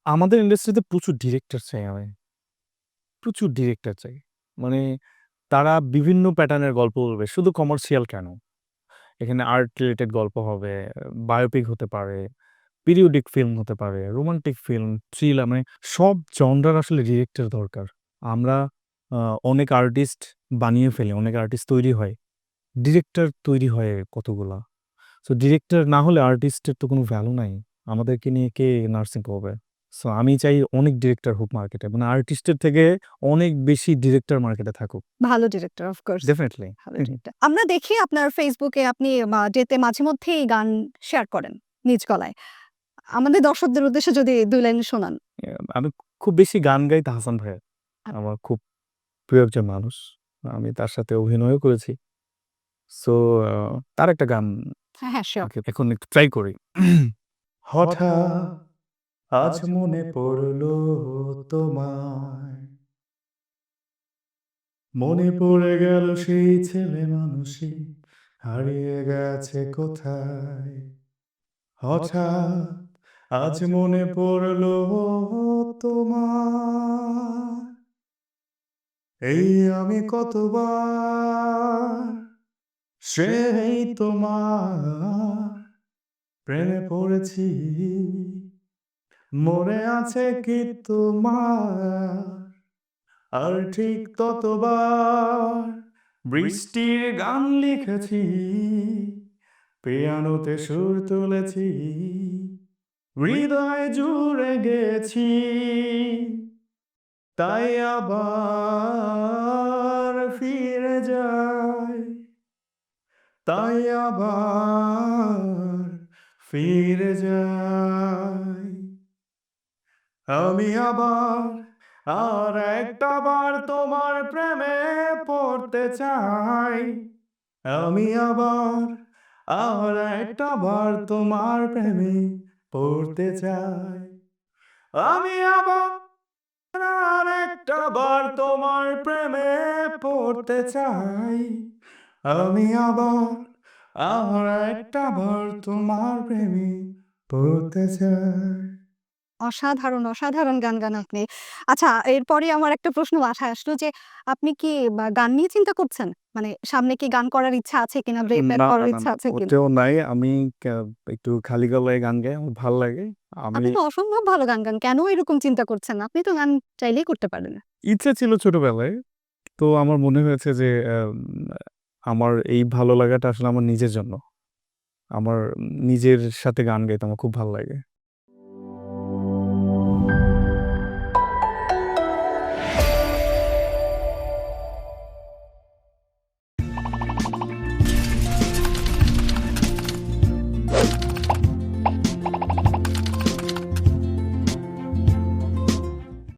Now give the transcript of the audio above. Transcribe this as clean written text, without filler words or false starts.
আমাদের ইন্ডাস্ট্রিতে প্রচুর ডিরেক্টর চাই আমি। প্রচুর ডিরেক্টর চাই। মানে তারা বিভিন্ন প্যাটার্নের গল্প বলবে। শুধু কমার্শিয়াল কেন? এখানে আর্ট রিলেটেড গল্প হবে, বায়োপিক হতে পারে, পিরিয়ডিক ফিল্ম হতে পারে, রোমান্টিক ফিল্ম, থ্রিলার মানে সব জনরার আসলে ডিরেক্টর দরকার। আমরা আ অনেক আর্টিস্ট বানিয়ে ফেলি, অনেক আর্টিস্ট তৈরি হয়। ডিরেক্টর তৈরি হয় কতগুলা। সো ডিরেক্টর না হলে আর্টিস্টের তো কোনো ভ্যালু নাই। আমাদেরকে নিয়ে কে নার্সিং করবে? সো আমি চাই অনেক ডিরেক্টর হোক মার্কেটে। মানে আর্টিস্টের থেকে অনেক বেশি ডিরেক্টর মার্কেটে থাকুক। ভালো ডিরেক্টর অফ কোর্স। ডেফিনিটলি। ভালো ডিরেক্টর। আমরা দেখি আপনার ফেসবুকে আপনি ডেতে মাঝে মধ্যেই গান শেয়ার করেন নিজ গলায়। আমাদের দর্শকদের উদ্দেশ্যে যদি ২ লাইন শোনান। আমি খুব বেশি গান গাই তাহসান ভাইয়ের। আমার খুব প্রিয় একজন মানুষ। আমি তার সাথে অভিনয়ও করেছি। সো তার একটা গান হ্যাঁ, হ্যাঁ, শিওর। এখন একটু ট্রাই করি। হঠাৎ আজ মনে পড়ল তোমায়, মনে পড়ে গেল সেই ছেলে মানুষই হারিয়ে গেছে কোথায়। হঠাৎ আজ মনে পড়ল তোমায়, এই আমি কতবার সেই তোমার প্রেমে পড়েছি, মনে আছে কি তোমার? আর ঠিক ততবার বৃষ্টির গান লিখেছি, পিয়ানোতে সুর তুলেছি, হৃদয় জুড়ে গেছি, তাই আবার ফিরে যাই, তাই আবার ফিরে যাই। আমি আবার আর একটা বার তোমার প্রেমে পড়তে চাই। আমি আবার আর একটা বার তোমার প্রেমে পড়তে চাই। আমি আবার আর একটা বার তোমার প্রেমে পড়তে চাই। আমি আবার আর একটা বার তোমার প্রেমে পড়তে চাই। অসাধারণ, অসাধারণ গান গান আপনি। আচ্ছা, এরপরে আমার একটা প্রশ্ন মাথায় আসলো যে আপনি কি গান নিয়ে চিন্তা করছেন? মানে সামনে কি গান করার ইচ্ছা আছে কিনা? ব্রেক না, করার না, ইচ্ছা আছে কিনা? ওটাও নাই। আমি একটু খালি গলায় গান গাই, আমার ভাল লাগে। আমি আপনি তো অসম্ভব ভালো গান গান। কেন এরকম চিন্তা করছেন? আপনি তো গান চাইলেই করতে পারেন। ইচ্ছা ছিল ছোটবেলায়। তো আমার মনে হয়েছে যে আমার এই ভালো লাগাটা আসলে আমার নিজের জন্য। আমার নিজের সাথে গান গাইতে আমার খুব ভাল লাগে।